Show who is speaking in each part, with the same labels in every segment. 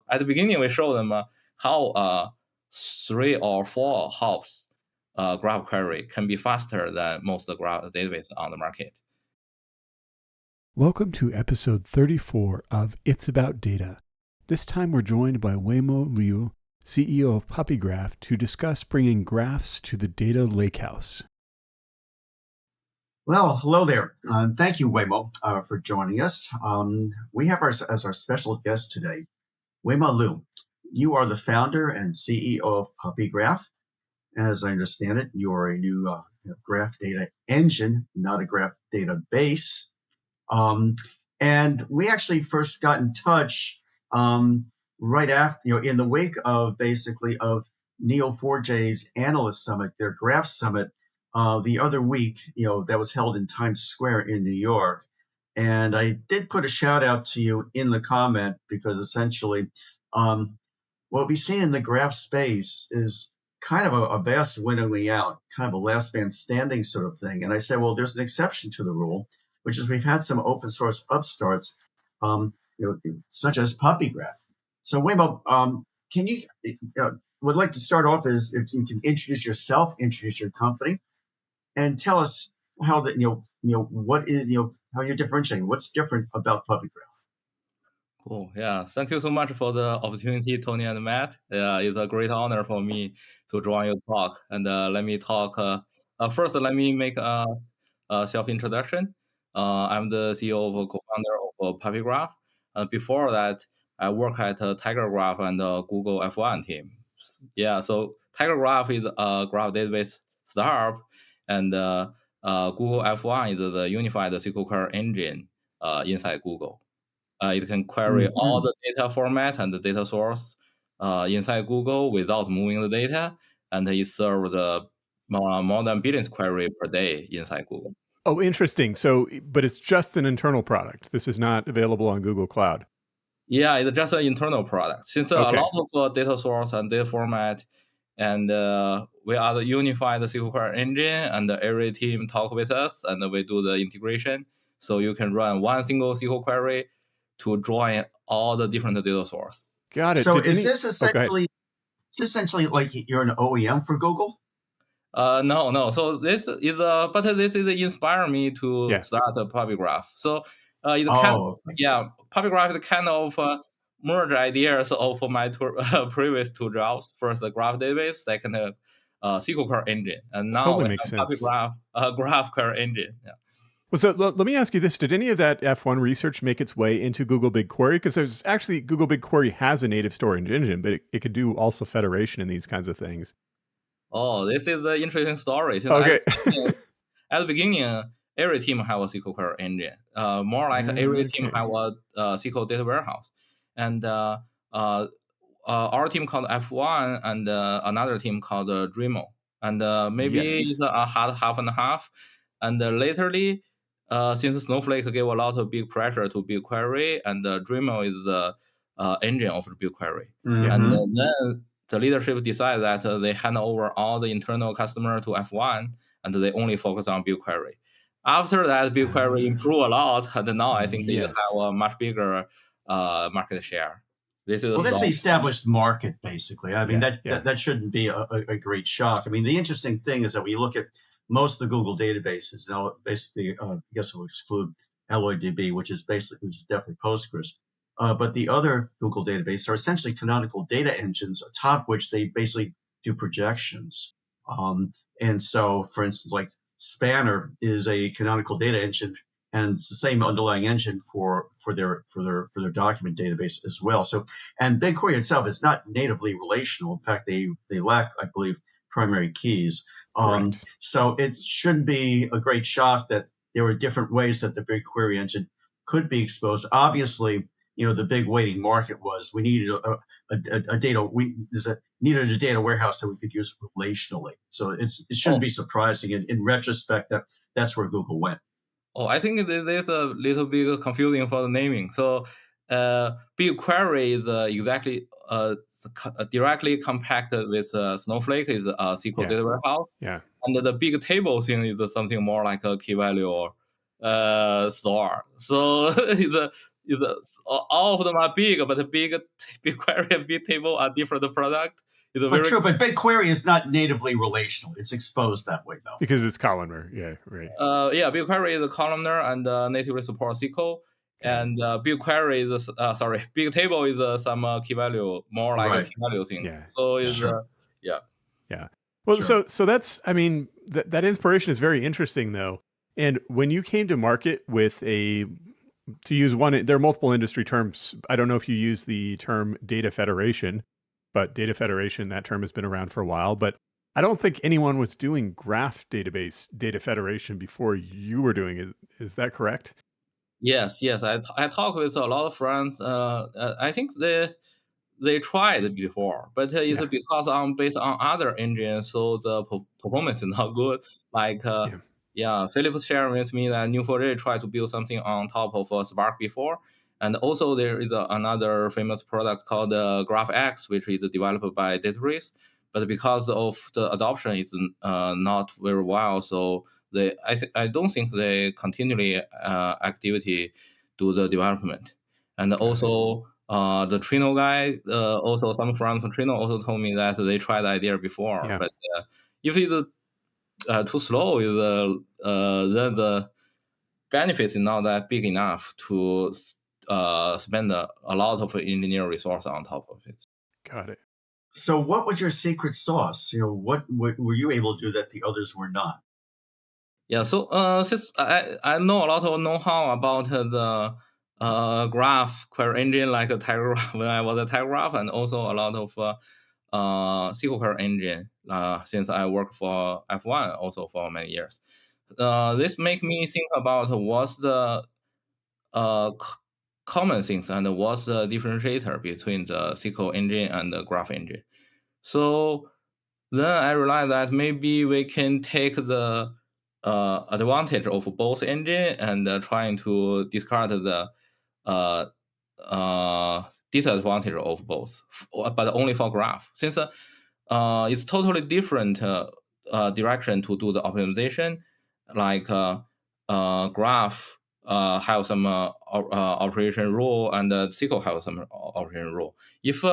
Speaker 1: at the beginning, we show them how 3 or 4 hops graph query can be faster than most graph database on the market.
Speaker 2: Welcome to episode 34 of It's About Data. This time we're joined by Weimo Liu, CEO of PuppyGraph, to discuss bringing graphs to the data lakehouse.
Speaker 3: Well, hello there. Thank you, Weimo, for joining us. We have as our special guest today, Weimo Liu. You are the founder and CEO of PuppyGraph. As I understand it, you are a new graph data engine, not a graph database. And we actually first got in touch right after, in the wake of of Neo4j's Analyst Summit, their Graph Summit, the other week, that was held in Times Square in New York. And I did put a shout out to you in the comment because essentially what we see in the graph space is kind of a vast winnowing out, kind of a last man standing sort of thing. And I said, well, there's an exception to the rule, which is we've had some open source upstarts, such as PuppyGraph. So Weimo, can you, would like to start off is if you can introduce yourself, introduce your company, and tell us how that, what is, how you're differentiating, what's different about PuppyGraph.
Speaker 1: Cool. Yeah. Thank you so much for the opportunity, Tony and Matt. It's a great honor for me to join your talk. And let me talk. First, let me make a self-introduction. I'm the CEO of co-founder of PuppyGraph. Before that, I work at TigerGraph and Google F1 team. Yeah. So TigerGraph is a graph database startup, and Google F1 is the unified SQL query engine inside Google. It can query all the data format and the data source inside Google without moving the data, and it serves more than billions query per day inside Google.
Speaker 2: Oh, interesting. So, but it's just an internal product. This is not available on Google Cloud.
Speaker 1: Yeah, it's just an internal product. Since a lot of data source and data format, and we are the unified SQL query engine, and every team talk with us, and we do the integration. So you can run one single SQL query to join all the different data source.
Speaker 3: Got it. So is this essentially like you're an OEM for Google?
Speaker 1: No. So this is but this is inspire me to start a PuppyGraph. So PuppyGraph is kind of merge ideas of my previous two jobs. First, the graph database. Second, SQL query engine, and now
Speaker 2: totally makes sense.
Speaker 1: PuppyGraph graph query engine. Yeah.
Speaker 2: Well, so let me ask you this. Did any of that F1 research make its way into Google BigQuery? Because there's actually, Google BigQuery has a native storage engine, but it could do also federation and these kinds of things.
Speaker 1: Oh, this is an interesting story.
Speaker 2: Okay.
Speaker 1: At the beginning, every team have a SQL query engine. More like every team have a SQL data warehouse. And our team called F1 and another team called Dreamo. And maybe it's a half and half. And lately, since Snowflake gave a lot of big pressure to BigQuery, and Dreamo is the engine of BigQuery. And then the leadership decided that they hand over all the internal customer to F1, and they only focus on BigQuery. After that, BigQuery improved a lot, and now I think they have a much bigger market share.
Speaker 3: That's the established market, basically. I mean, that shouldn't be a great shock. I mean, the interesting thing is that when you look at most of the Google databases, now basically, I guess we'll exclude AlloyDB, which is definitely Postgres. But the other Google databases are essentially canonical data engines atop which they basically do projections. And so, for instance, like Spanner is a canonical data engine, and it's the same underlying engine for their document database as well. So, and BigQuery itself is not natively relational. In fact, they lack, I believe, primary keys. So it shouldn't be a great shock that there were different ways that the BigQuery engine could be exposed. Obviously, the big waiting market was we needed needed a data warehouse that we could use relationally. So it shouldn't be surprising in retrospect that that's where Google went.
Speaker 1: Oh, I think there's a little bit confusing for the naming. So BigQuery is exactly directly compacted with Snowflake is a SQL data warehouse.
Speaker 2: Yeah.
Speaker 1: And the big table thing is something more like a key value store. So is all of them are big, but the BigQuery and big table are different product. It's a
Speaker 3: But
Speaker 1: very
Speaker 3: true, but BigQuery is not natively relational. It's exposed that way, though.
Speaker 2: Because it's columnar. Yeah, right.
Speaker 1: yeah, BigQuery is a columnar and natively support SQL.
Speaker 2: Got
Speaker 1: And BigQuery is Big Table is some key value, more like a
Speaker 3: Right.
Speaker 1: key value things.
Speaker 2: Yeah.
Speaker 1: So is
Speaker 3: Sure.
Speaker 1: yeah.
Speaker 2: Yeah. Well,
Speaker 3: Sure.
Speaker 2: so that's, I mean, that inspiration is very interesting though. And when you came to market with to use one, there are multiple industry terms. I don't know if you use the term data federation, but data federation, that term has been around for a while, but I don't think anyone was doing graph database data federation before you were doing it. Is that correct?
Speaker 1: Yes, yes. I talk with a lot of friends. I think they tried before, but it's
Speaker 2: Yeah.
Speaker 1: because based on other engines, so the performance is not good. Like
Speaker 2: Yeah.
Speaker 1: yeah, Philip shared with me that Neo4j tried to build something on top of Spark before, and also there is another famous product called GraphX, which is developed by Databricks, but because of the adoption is not very well, so I don't think they continually activity do the development. And
Speaker 2: Got it.
Speaker 1: also the Trino guy, also some from Trino also told me that they tried the idea before,
Speaker 2: Yeah.
Speaker 1: but if it's too slow, then the benefits is not that big enough to spend a lot of engineering resource on top of it.
Speaker 2: Got it.
Speaker 3: So, what was your secret sauce? What were you able to do that the others were not?
Speaker 1: Yeah, so since I know a lot of know-how about the graph query engine like a Telegraph when I was a Telegraph, and also a lot of SQL query engine since I worked for F1 also for many years. This make me think about what's the common things and what's the differentiator between the SQL engine and the graph engine. So then I realized that maybe we can take the advantage of both engine and trying to discard the uh, disadvantage of both, but only for graph. Since it's totally different direction to do the optimization, like graph have some operation rule and SQL have some operation rule. If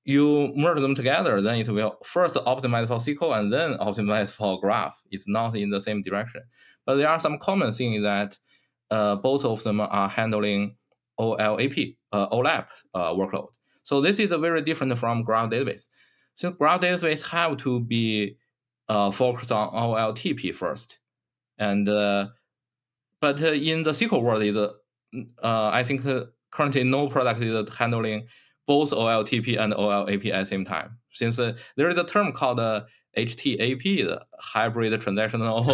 Speaker 1: you merge them together, then it will first optimize for SQL and then optimize for graph. It's not in the same direction. But there are some common things that both of them are handling OLAP, OLAP workload. So this is very different from graph database. So graph database have to be focused on OLTP first. And but in the SQL world, I think currently no product is handling both OLTP and OLAP at the same time. Since there is a term called HTAP, the hybrid transactional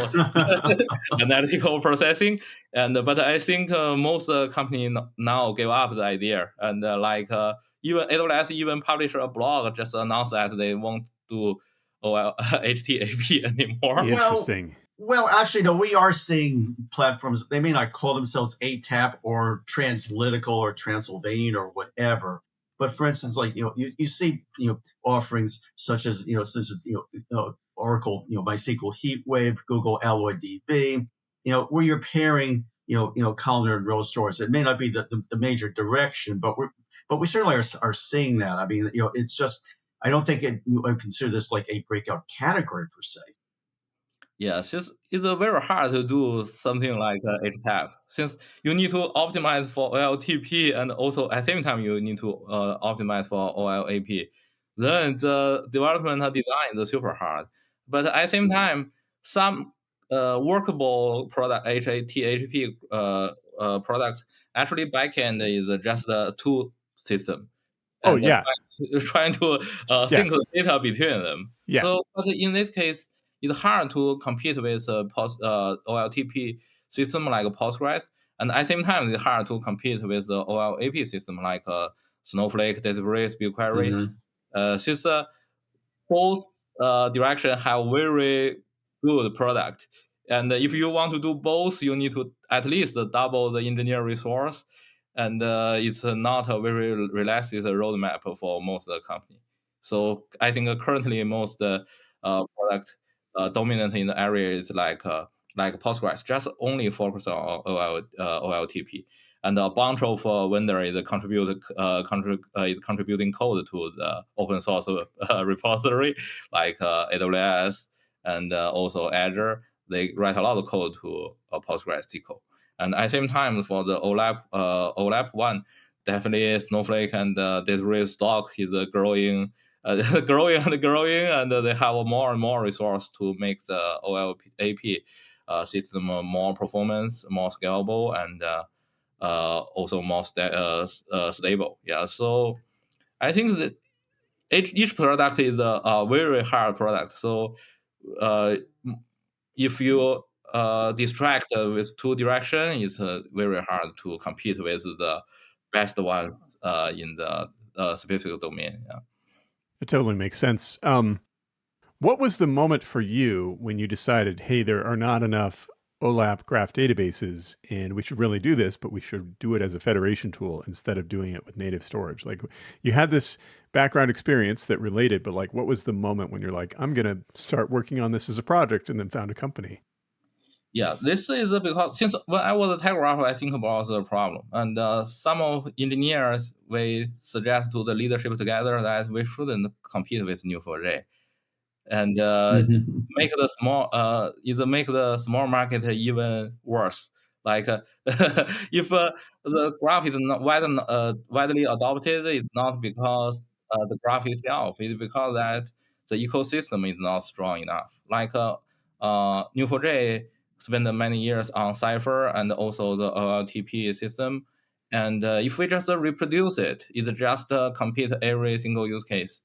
Speaker 1: analytical processing, and but I think most company now gave up the idea, and even AWS even published a blog just announced that they won't do HTAP anymore.
Speaker 3: Well,
Speaker 2: Interesting.
Speaker 3: actually, no, we are seeing platforms. They may not call themselves HTAP or Translytical or Transylvanian or whatever. But for instance, like you see offerings such as Oracle MySQL HeatWave, Google Alloy DB, where you're pairing columnar and row stores. It may not be the major direction, but we certainly are seeing that. I mean, it's just I don't think I consider this like a breakout category per se.
Speaker 1: Yes, it's very hard to do something like HTAP since you need to optimize for OLTP and also at the same time you need to optimize for OLAP. Then the development design is super hard. But at the same time, some workable product HTTP products actually backend is just a two system
Speaker 2: Oh
Speaker 1: and
Speaker 2: yeah.
Speaker 1: trying to
Speaker 2: Yeah.
Speaker 1: sync the data between them.
Speaker 2: Yeah.
Speaker 1: So, but in this case, it's hard to compete with OLTP system like Postgres, and at the same time, it's hard to compete with the OLAP system like Snowflake, Databricks, BigQuery.
Speaker 3: Mhm.
Speaker 1: Since both direction have very good product. And if you want to do both, you need to at least double the engineer resource. And it's not a very realistic roadmap for most company. So I think currently most product dominant in the area is like Postgres, just only focus on OLTP. and a bunch of vendors is contributing code to the open source repository like AWS and also Azure. They write a lot of code to PostgreSQL. And at the same time, for the OLAP one, definitely Snowflake and Databricks stock is growing, growing and growing, and they have more and more resource to make the OLAP system more performance, more scalable, and also more stable. Yeah, so I think that each product is a very hard product. So uh, if you distract with two direction, it's very hard to compete with the best ones in the specific domain. Yeah.
Speaker 2: It totally makes sense. What was the moment for you when you decided, hey, there are not enough OLAP graph databases and we should really do this, but we should do it as a federation tool instead of doing it with native storage? Like, you had this background experience that related, but like, what was the moment when you're like, I'm going to start working on this as a project, and then found a company?
Speaker 1: Yeah, this is because since when I was a typographer, I think about the problem, and some of engineers we suggest to the leadership together that we shouldn't compete with Neo4j, and
Speaker 3: Mhm.
Speaker 1: make the small either make the small market even worse. Like if the graph is not widely adopted, it's not because the graph itself, it's because that the ecosystem is not strong enough. Like Neo4j spent many years on Cipher and also the OLTP system, and if we just reproduce it, it just compete every single use case,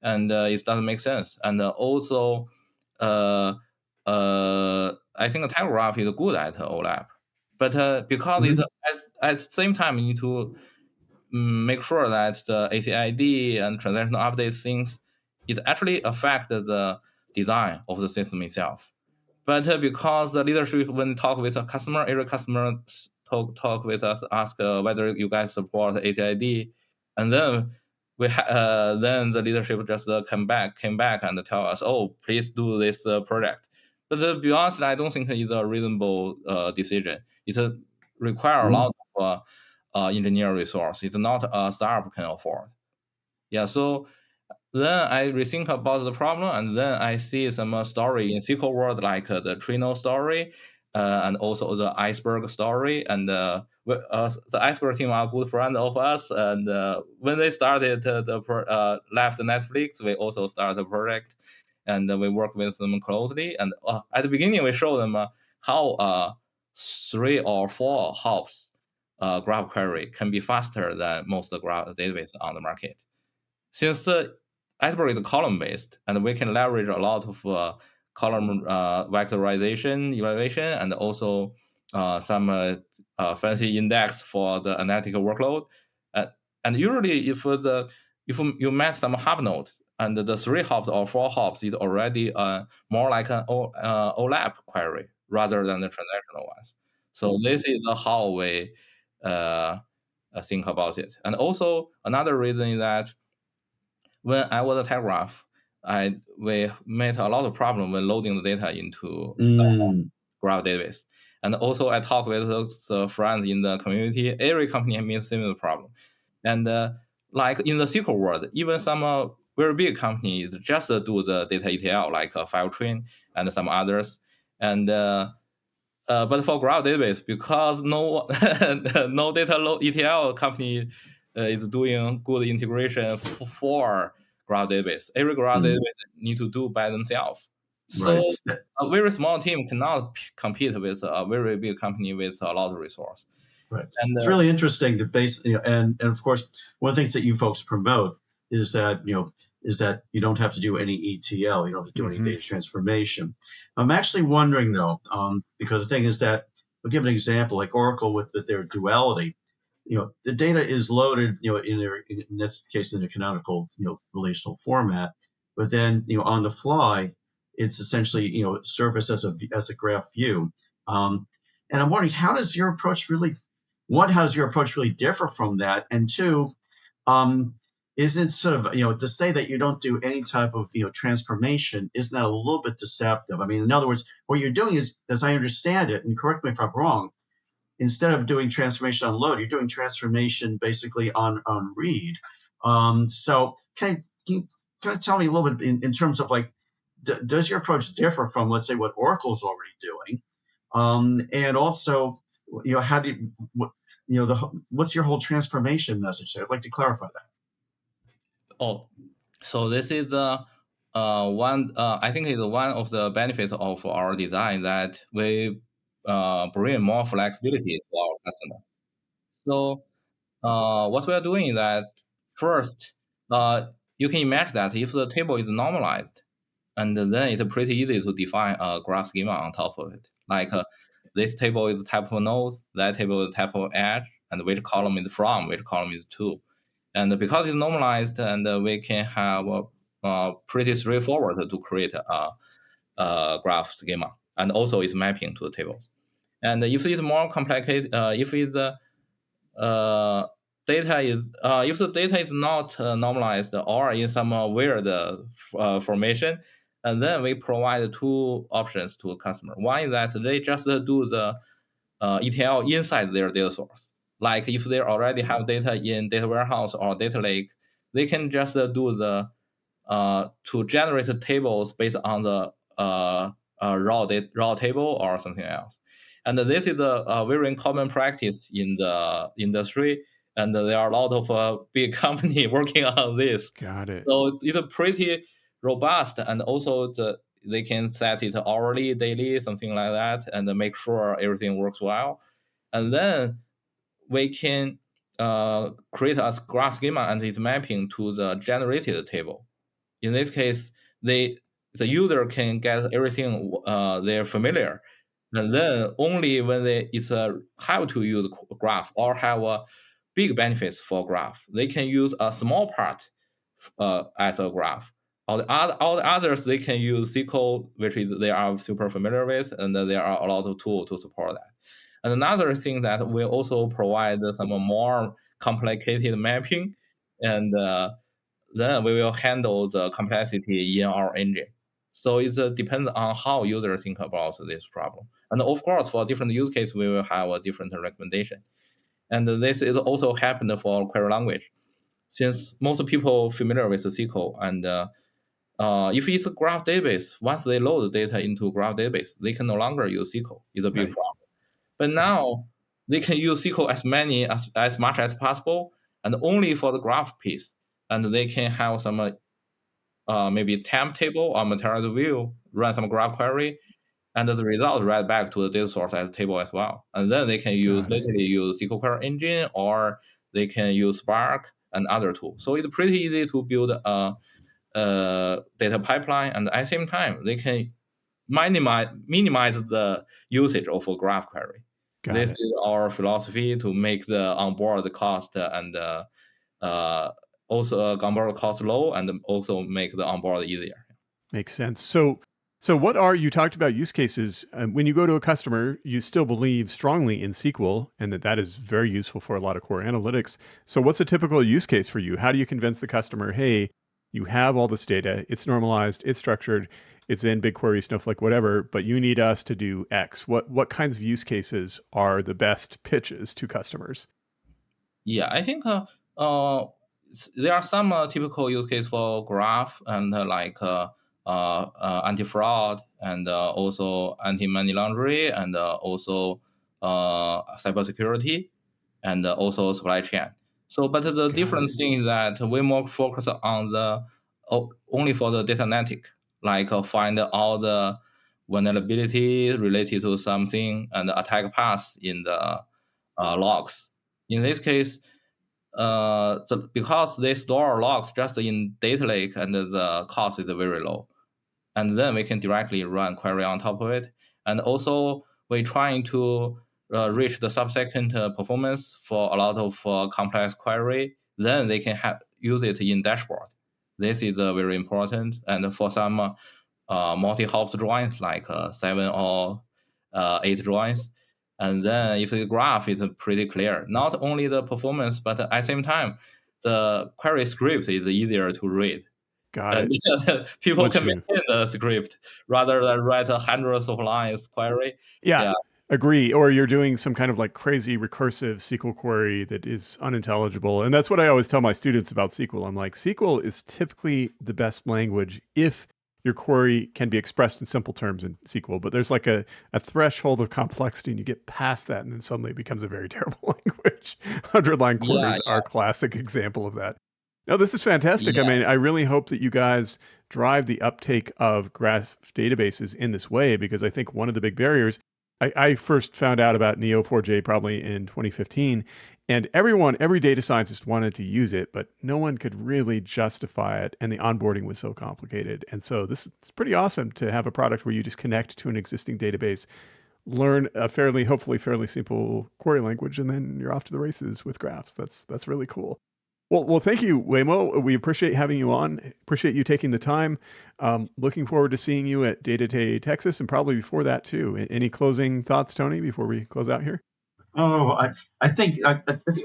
Speaker 1: and it doesn't make sense. And also, uh, I think Telegraph is good at OLAP, but because it's
Speaker 3: Mhm.
Speaker 1: at the same time you need to make sure that the ACID and transactional update things it actually affect the design of the system itself. But because the leadership, when they talk with a customer, every customer talk with us, ask whether you guys support ACID, and then the leadership just came back and tell us, oh, please do this project. But to be honest, I don't think it's a reasonable decision. It require a
Speaker 3: Mhm.
Speaker 1: lot of engineer resource. It's not a startup can afford. Yeah, so then I rethink about the problem, and then I see some story in SQL world like the Trino story, and also the iceberg story. And the iceberg team are good friends of us. And when they started left Netflix, we also started a project, and we work with them closely. And at the beginning, we show them how 3 or 4 hops graph query can be faster than most graph database on the market. Since Iceberg is column based, and we can leverage a lot of column vectorization evaluation, and also some fancy index for the analytical workload. Uh, and usually, if you match some hop node, and the 3 hops or 4 hops is already more like an OLAP query rather than the transactional ones. So this is how we uh, think about it. And also another reason is that when I was a telegraph, I we met a lot of problem when loading the data into
Speaker 3: Mm.
Speaker 1: graph database. And also, I talk with the friends in the community. Every company has similar problem. And like in the SQL world, even some very big companies just do the data ETL, like Filetrain and some others. And but for graph database, because no no data ETL company is doing good integration for graph database. Every graph
Speaker 3: Mm.
Speaker 1: database need to do by themselves.
Speaker 3: Right.
Speaker 1: So a very small team cannot compete with a very big company with a lot of resource.
Speaker 3: Right.
Speaker 1: And
Speaker 3: It's really interesting to base, and of course, one of the things that you folks promote is that, you don't have to do any ETL, you don't have to do any
Speaker 2: Mm-hmm.
Speaker 3: data transformation. I'm actually wondering though, because the thing is that, I'll give an example, like Oracle with their duality, the data is loaded, in this case, in a canonical, relational format, but then, on the fly, it's essentially, surfaced as a graph view. Um, and I'm wondering, how does your approach really differ from that? And two, um, isn't sort of, to say that you don't do any type of, transformation, isn't that a little bit deceptive? I mean, in other words, what you're doing is, as I understand it, and correct me if I'm wrong, instead of doing transformation on load, you're doing transformation basically on read. So can you kind of tell me a little bit in terms of like, does your approach differ from, let's say, what Oracle's already doing? And also, how do what's your whole transformation message there? I'd like to clarify that.
Speaker 1: Oh, so this is one. I think is one of the benefits of our design, that we bring more flexibility to our customer. So what we are doing is that first, you can imagine that if the table is normalized, and then it's pretty easy to define a graph schema on top of it. Like this table is type of nodes, that table is type of edge, and which column is from, which column is to. And because it's normalized, and we can have pretty straightforward to create a graph schema, and also it's mapping to the tables. And if it's more complicated, if it's data is if the data is not normalized or in some weird formation, and then we provide two options to a customer. One is that they just do the ETL inside their data source. Like if they already have data in data warehouse or data lake, they can just do the to generate tables based on the raw table or something else. And this is a very common practice in the industry, and there are a lot of big company working on this.
Speaker 2: Got it.
Speaker 1: So it's a pretty robust, and also they can set it hourly, daily, something like that, and make sure everything works well. And then we can create a graph schema and its mapping to the generated table. In this case, the user can get everything they're familiar, and then only when they have to use graph or have a big benefits for graph, they can use a small part as a graph. All the others they can use SQL, which is they are super familiar with, and there are a lot of tools to support that. And another thing that we also provide some more complicated mapping, and then we will handle the complexity in our engine. So it depends on how users think about this problem. And of course, for different use case, we will have a different recommendation. And this is also happened for query language, since most people familiar with SQL, and if it's a graph database, once they load the data into graph database, they can no longer use SQL. It's a big problem. But now they can use SQL as much as possible, and only for the graph piece. And they can have some maybe temp table or material view, run some graph query, and the result write back to the data source as a table as well. And then they can literally use SQL Query Engine, or they can use Spark and other tools. So it's pretty easy to build a data pipeline, and at the same time, they can minimize the usage of a graph query. This is our philosophy to make the onboard cost and also onboard cost low, and also make the onboard easier.
Speaker 2: Makes sense. So what are, you talked about use cases. When you go to a customer, you still believe strongly in SQL, and that is very useful for a lot of core analytics. So what's a typical use case for you? How do you convince the customer, hey, you have all this data, it's normalized, it's structured, it's in BigQuery, Snowflake, whatever, but you need us to do X? What kinds of use cases are the best pitches to customers?
Speaker 1: Yeah, I think there are some typical use cases for graph, and like anti-fraud, and also anti-money laundering, and also cybersecurity, and also supply chain. So, but the different thing is that we more focus on the only for the data analytic, like find all the vulnerability related to something and attack path in the logs. In this case, because they store logs just in data lake, and the cost is very low, and then we can directly run query on top of it. And also, we're trying to reach the sub-second performance for a lot of complex query. Then they can use it in dashboard. This is very important. And for some multi-hops joins, like 7 or 8 joins, and then if the graph is pretty clear, not only the performance, but at the same time, the query script is easier to read.
Speaker 2: Got it.
Speaker 1: People can maintain the script rather than write hundreds of lines query.
Speaker 2: Yeah. Agree. Or you're doing some kind of like crazy recursive SQL query that is unintelligible. And that's what I always tell my students about SQL. I'm like, SQL is typically the best language if your query can be expressed in simple terms in SQL. But there's like a threshold of complexity, and you get past that, and then suddenly it becomes a very terrible language. 100-line
Speaker 1: Yeah,
Speaker 2: queries are a classic example of that. No, this is fantastic. I
Speaker 1: yeah,
Speaker 2: mean, I really hope that you guys drive the uptake of graph databases in this way, because I think one of the big barriers, I first found out about Neo4j probably in 2015, and every data scientist wanted to use it, but no one could really justify it, and the onboarding was so complicated. And so this is pretty awesome to have a product where you just connect to an existing database, learn a hopefully fairly simple query language, and then you're off to the races with graphs. That's really cool. Well, thank you, Weimo. We appreciate having you on. Appreciate you taking the time. Looking forward to seeing you at Data Day Texas, and probably before that too. Any closing thoughts, Tony, before we close out here?
Speaker 3: Oh, I think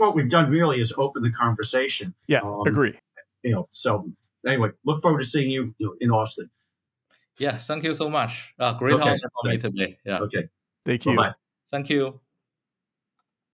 Speaker 3: what we've done really is open the conversation.
Speaker 2: Yeah, agree.
Speaker 3: So anyway, look forward to seeing you, in Austin.
Speaker 1: yeah. Thank you so much. Great
Speaker 3: Okay,
Speaker 1: honor for me
Speaker 3: thanks.
Speaker 1: today. Yeah.
Speaker 3: Okay,
Speaker 2: Thank
Speaker 3: bye
Speaker 2: you.
Speaker 3: bye.
Speaker 1: Thank you.